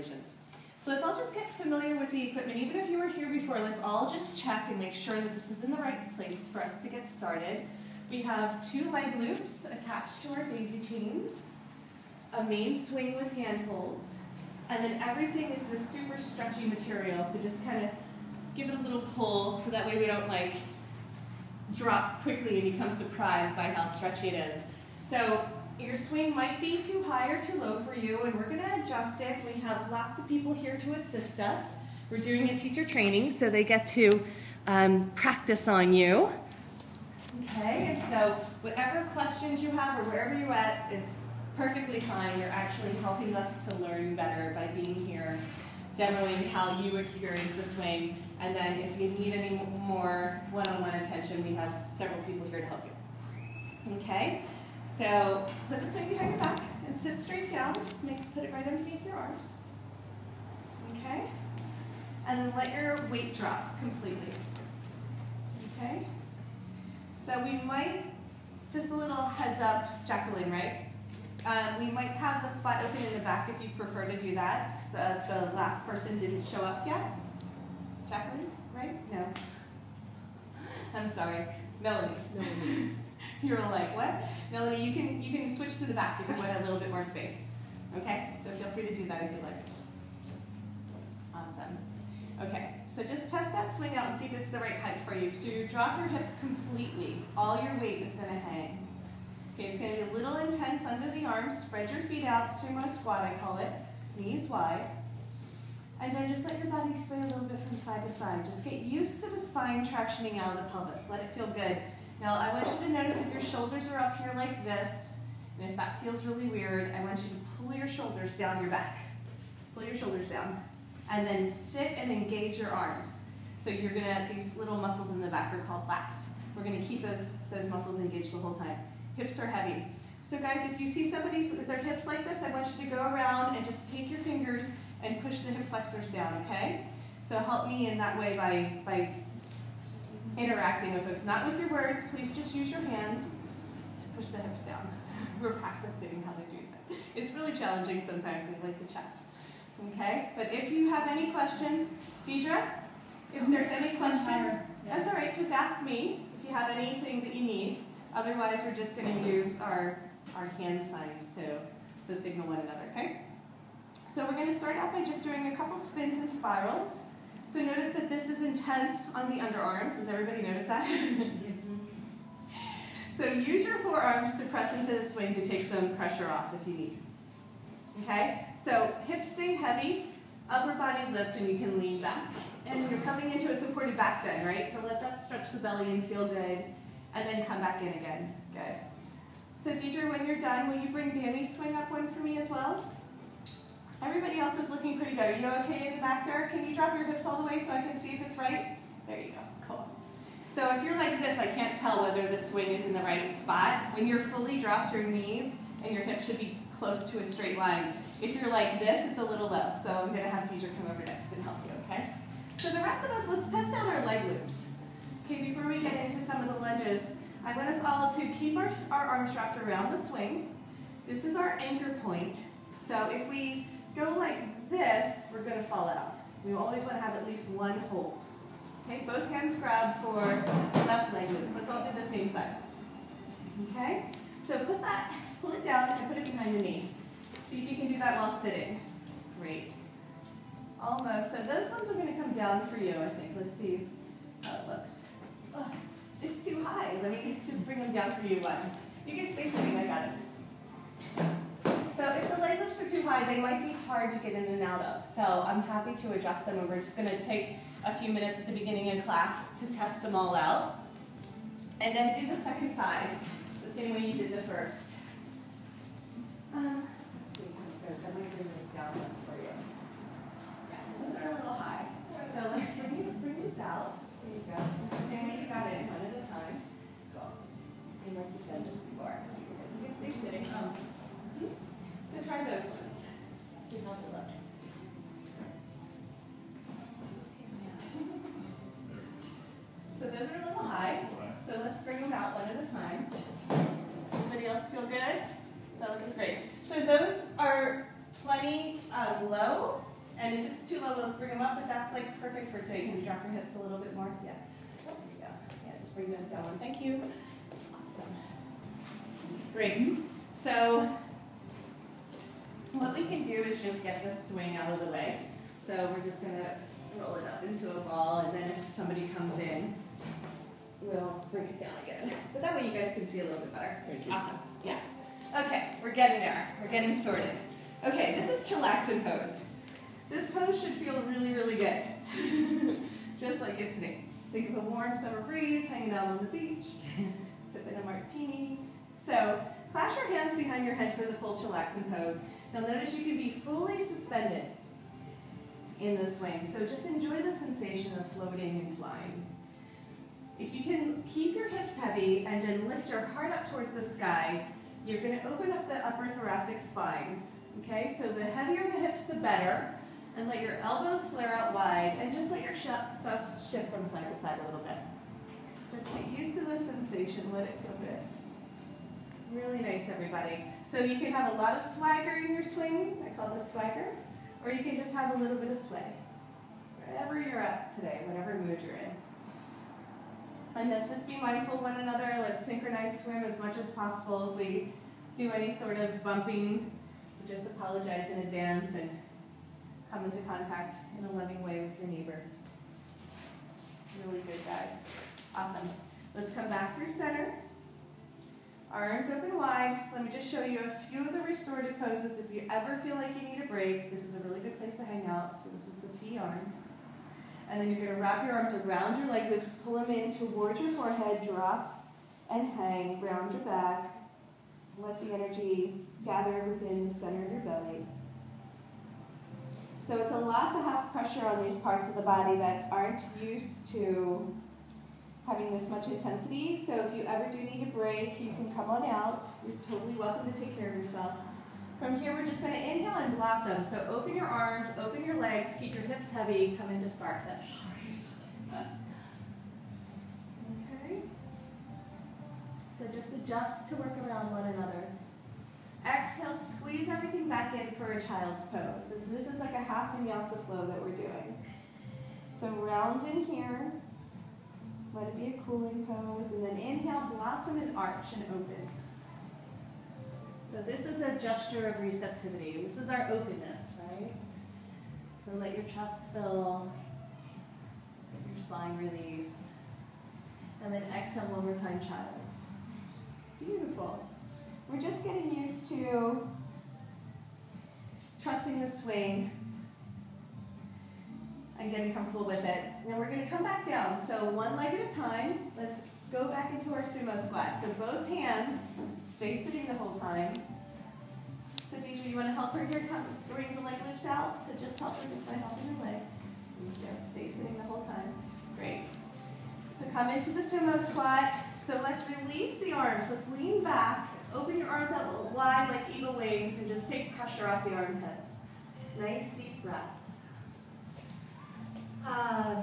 Congratulations. So let's all just get familiar with the equipment. Even if you were here before, let's all just check and make sure that this is in the right place for us to get started. We have 2 leg loops attached to our daisy chains, a main swing with handholds, and then everything is this super stretchy material, so just kind of give it a little pull so that way we don't like drop quickly and become surprised by how stretchy it is. So your swing might be too high or too low for you, and we're going to adjust it. We have lots of people here to assist us. We're doing a teacher training, so they get to practice on you. Okay, and so whatever questions you have or wherever you're at is perfectly fine. You're actually helping us to learn better by being here, demoing how you experience the swing. And then if you need any more one-on-one attention, we have several people here to help you. Okay? So put the swing behind your back and sit straight down. Just put it right underneath your arms. Okay? And then let your weight drop completely. Okay? So we might, just a little heads up, Jacqueline, right? We might have the spot open in the back if you prefer to do that. So the last person didn't show up yet. Jacqueline, right? No. I'm sorry. Melanie. You were like, what? Melanie, you can switch to the back if you want a little bit more space. Okay? So feel free to do that if you'd like. Awesome. Okay, so just test that swing out and see if it's the right height for you. So you drop your hips completely. All your weight is going to hang. Okay, it's going to be a little intense under the arms. Spread your feet out, sumo squat I call it. Knees wide. And then just let your body sway a little bit from side to side. Just get used to the spine tractioning out of the pelvis. Let it feel good. Now I want you to notice if your shoulders are up here like this, and if that feels really weird, I want you to pull your shoulders down your back. Pull your shoulders down. And then sit and engage your arms. So you're going to, these little muscles in the back are called lats. We're going to keep those muscles engaged the whole time. Hips are heavy. So guys, if you see somebody with their hips like this, I want you to go around and just take your fingers and push the hip flexors down, okay? So help me in that way by interacting with folks. Not with your words, please just use your hands to push the hips down. We're practicing how to do that. It's really challenging sometimes, we'd like to chat. Okay, but if you have any questions, Deidre, if there's any questions, that's all right, just ask me if you have anything that you need. Otherwise, we're just going to use our hand signs to signal one another, okay? So we're going to start out by just doing a couple spins and spirals. So notice that this is intense on the underarms. Does everybody notice that? So use your forearms to press into the swing to take some pressure off if you need. Okay? So hips stay heavy, upper body lifts, and you can lean back. And you're coming into a supported back bend, right? So let that stretch the belly and feel good. And then come back in again. Good. So Deidre, when you're done, will you bring Danny's swing up one for me as well? Everybody else is looking pretty good. Are you okay in the back there? Can you drop your hips all the way so I can see if it's right? There you go. Cool. So if you're like this, I can't tell whether the swing is in the right spot. When you're fully dropped your knees and your hips should be close to a straight line. If you're like this, it's a little low. So I'm going to have Deidre come over next and help you, okay? So the rest of us, let's test out our leg loops. Okay, before we get into some of the lunges, I want us all to keep our arms wrapped around the swing. This is our anchor point. So if we go like this, we're going to fall out. We always want to have at least one hold. Okay, both hands grab for left leg loop. Let's all do the same side. Okay, so pull it down and put it behind the knee. See if you can do that while sitting. Great. Almost. So those ones are going to come down for you, I think. Let's see how it looks. Oh, it's too high. Let me just bring them down for you one. You can stay sitting, I got it. So if the leg lifts are too high, they might be hard to get in and out of. So I'm happy to adjust them, and we're just going to take a few minutes at the beginning of class to test them all out. And then do the second side, the same way you did the first. Let's see how it goes. I might bring this down for you. Yeah, those are a little high. So let's bring these out. There you go. It's the same way you got in, one at a time. Cool. Same like you've done this before. You can stay sitting. So try those ones. Let's see how they look. So those are a little high. So let's bring them out one at a time. Everybody else feel good? That looks great. So those are plenty And if it's too low, we'll bring them up, but that's like perfect for today. Can you drop your hips a little bit more? Yeah. There you go. Yeah, just bring those down. Thank you. Awesome. Great. So what we can do is just get this swing out of the way. So we're just going to roll it up into a ball, and then if somebody comes in, we'll bring it down again. But that way you guys can see a little bit better. Thank you. Awesome. Yeah. Okay, we're getting there. We're getting sorted. Okay, this is chillaxing pose. This pose should feel really, really good. Just like its name. Just think of a warm summer breeze, hanging out on the beach, sipping a martini. So clasp your hands behind your head for the full chillaxing pose. You'll notice you can be fully suspended in the swing. So just enjoy the sensation of floating and flying. If you can keep your hips heavy and then lift your heart up towards the sky, you're going to open up the upper thoracic spine. Okay, so the heavier the hips, the better. And let your elbows flare out wide, and just let yourself shift from side to side a little bit. Just get used to the sensation, let it feel good. Really nice, everybody. So you can have a lot of swagger in your swing, I call this swagger, or you can just have a little bit of sway. Wherever you're at today, whatever mood you're in. And let's just be mindful of one another. Let's synchronize swim as much as possible. If we do any sort of bumping, we just apologize in advance and come into contact in a loving way with your neighbor. Really good, guys. Awesome. Let's come back through center. Arms open wide. Let me just show you a few of the restorative poses. If you ever feel like you need a break, this is a really good place to hang out. So this is the T arms. And then you're going to wrap your arms around your leg loops, pull them in towards your forehead, drop and hang, round your back. Let the energy gather within the center of your belly. So it's a lot to have pressure on these parts of the body that aren't used to having this much intensity. So if you ever do need a break, you can come on out. You're totally welcome to take care of yourself. From here, we're just going to inhale and blossom. So open your arms, open your legs, keep your hips heavy, come into starfish. Okay. So just adjust to work around one another. Exhale, squeeze everything back in for a child's pose. This is like a half vinyasa flow that we're doing. So round in here. Let it be a cooling pose. And then inhale, blossom and arch and open. So this is a gesture of receptivity. This is our openness, right? So let your chest fill. Let your spine release. And then exhale one more time, child's. Beautiful. We're just getting used to trusting the swing and getting comfortable with it. Now we're going to come back down. So one leg at a time. Let's go back into our sumo squat. So both hands stay sitting the whole time. So Deidre, you want to help her here? Bring the leg loops out. So just help her just by helping her leg. Yeah, stay sitting the whole time. Great. So come into the sumo squat. So let's release the arms. Let's lean back. Open your arms out a little wide like eagle wings and just take pressure off the armpits. Nice deep breath.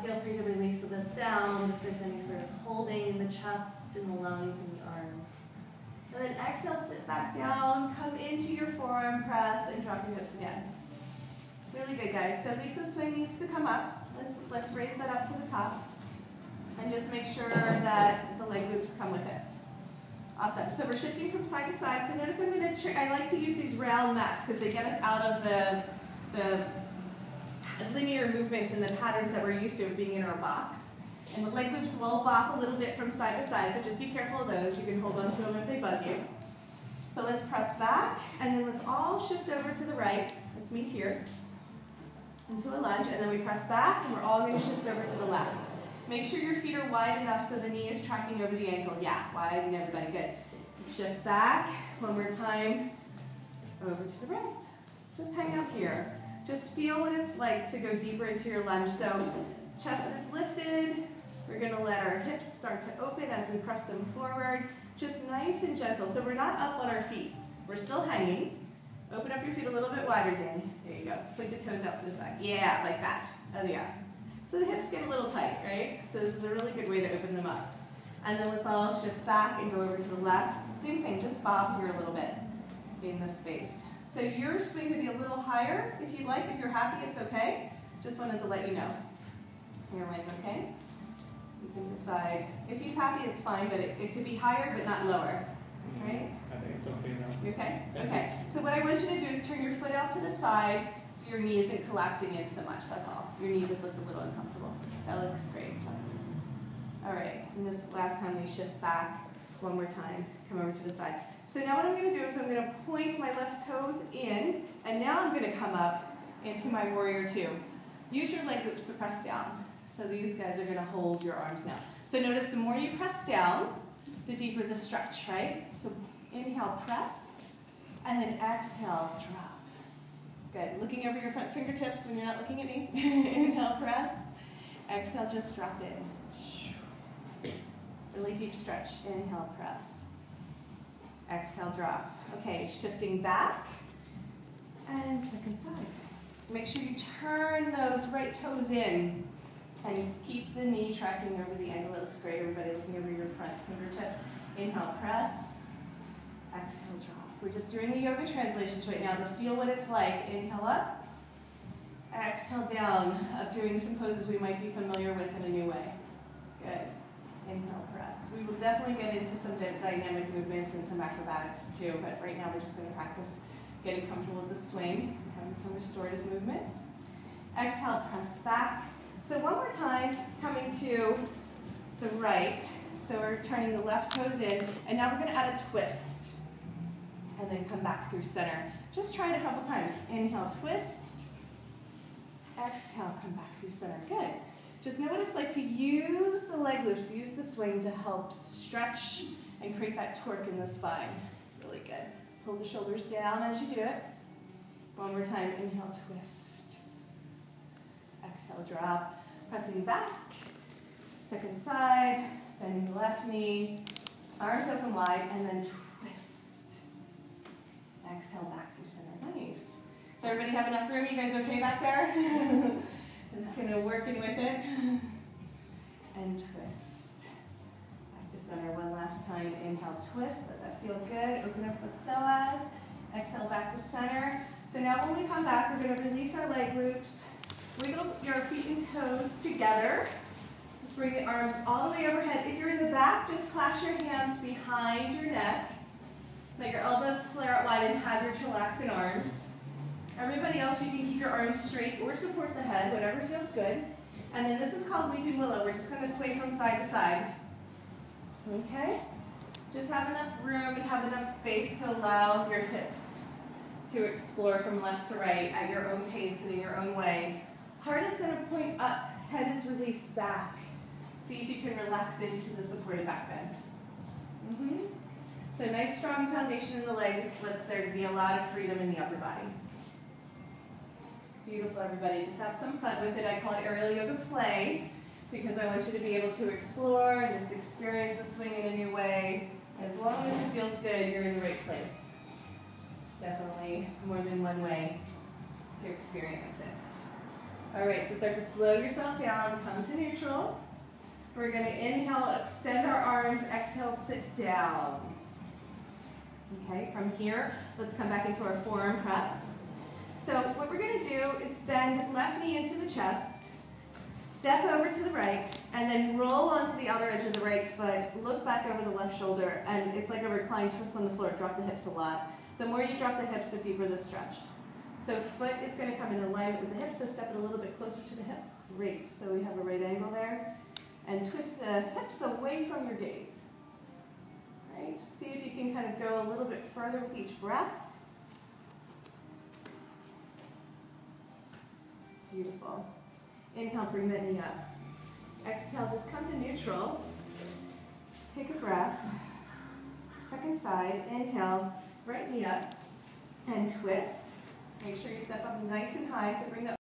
Feel free to release with a sound if there's any sort of holding in the chest, in the lungs, and the arm. And then exhale, sit back down, come into your forearm press, and drop your hips again. Really good, guys. So Lisa's swing needs to come up. Let's raise that up to the top. And just make sure that the leg loops come with it. Awesome. So we're shifting from side to side. So notice I like to use these round mats because they get us out of the linear movements and the patterns that we're used to being in our box. And the leg loops will bop a little bit from side to side, so just be careful of those. You can hold on to them if they bug you. But let's press back, and then let's all shift over to the right. Let's meet here into a lunge, and then we press back, and we're all going to shift over to the left. Make sure your feet are wide enough so the knee is tracking over the ankle. Yeah, wide and everybody, good. Shift back, one more time, over to the right. Just hang out here. Just feel what it's like to go deeper into your lunge. So chest is lifted. We're going to let our hips start to open as we press them forward. Just nice and gentle. So we're not up on our feet. We're still hanging. Open up your feet a little bit wider, Danny. There you go. Point the toes out to the side. Yeah, like that. Oh, yeah. So the hips get a little tight, right? So this is a really good way to open them up. And then let's all shift back and go over to the left. It's the same thing, just bob here a little bit in the space. So your swing could be a little higher if you'd like. If you're happy, it's okay. Just wanted to let you know. Your leg, okay? You can decide. If he's happy, it's fine, but it could be higher, but not lower. Right? I think it's okay now. You okay? Okay. So what I want you to do is turn your foot out to the side so your knee isn't collapsing in so much. That's all. Your knee just looked a little uncomfortable. That looks great. All right. And this last time we shift back one more time. Come over to the side. So now what I'm going to do is I'm going to point my left toes in, and now I'm going to come up into my warrior two. Use your leg loops to press down. So these guys are going to hold your arms now. So notice the more you press down, the deeper the stretch, right? So inhale, press, and then exhale, drop. Good. Looking over your front fingertips when you're not looking at me. Inhale, press. Exhale, just drop in. Really deep stretch. Inhale, press. Exhale, drop. Okay, shifting back. And second side. Make sure you turn those right toes in. And keep the knee tracking over the angle. It looks great, everybody, looking over your front fingertips. Inhale, press. Exhale, drop. We're just doing the yoga translations right now to feel what it's like. Inhale up. Exhale down, of doing some poses we might be familiar with in a new way. Good. Inhale, press. We will definitely get into some dynamic movements and some acrobatics too, but right now we're just going to practice getting comfortable with the swing and having some restorative movements. Exhale, press back. So one more time, coming to the right. So we're turning the left toes in, and now we're going to add a twist. And then come back through center. Just try it a couple times. Inhale, twist. Exhale, come back through center. Good. Just know what it's like to use the leg loops, use the swing to help stretch and create that torque in the spine. Really good. Pull the shoulders down as you do it. One more time. Inhale, twist. Exhale, drop. Pressing back. Second side. Bending the left knee. Arms open wide, and then twist. Exhale back through center. Nice. Does everybody have enough room? You guys okay back there? Just going to work in with it. And twist. Back to center one last time. Inhale, twist. Let that feel good. Open up the psoas. Exhale back to center. So now when we come back, we're going to release our leg loops. Wiggle your feet and toes together. Bring the arms all the way overhead. If you're in the back, just clasp your hands behind your neck. Let your elbows flare out wide and have your chillaxing arms. Everybody else, you can keep your arms straight or support the head, whatever feels good. And then this is called Weeping Willow. We're just going to sway from side to side. Okay? Just have enough room and have enough space to allow your hips to explore from left to right at your own pace and in your own way. Heart is going to point up, head is released back. See if you can relax into the supported back bend. So nice strong foundation in the legs lets there to be a lot of freedom in the upper body. Beautiful, everybody. Just have some fun with it. I call it aerial yoga play because I want you to be able to explore and just experience the swing in a new way. As long as it feels good, you're in the right place. There's definitely more than one way to experience it. All right, so start to slow yourself down, come to neutral. We're going to inhale, extend our arms, exhale, sit down. Okay, from here, let's come back into our forearm press. So what we're going to do is bend left knee into the chest, step over to the right, and then roll onto the outer edge of the right foot, look back over the left shoulder, and it's like a reclined twist on the floor. Drop the hips a lot. The more you drop the hips, the deeper the stretch. So foot is going to come in alignment with the hip, so step it a little bit closer to the hip. Great, so we have a right angle there. And twist the hips away from your gaze. Right? See if you can kind of go a little bit further with each breath. Beautiful. Inhale, bring that knee up. Exhale, just come to neutral. Take a breath. Second side, inhale, right knee up, and twist. Make sure you step up nice and high, so bring that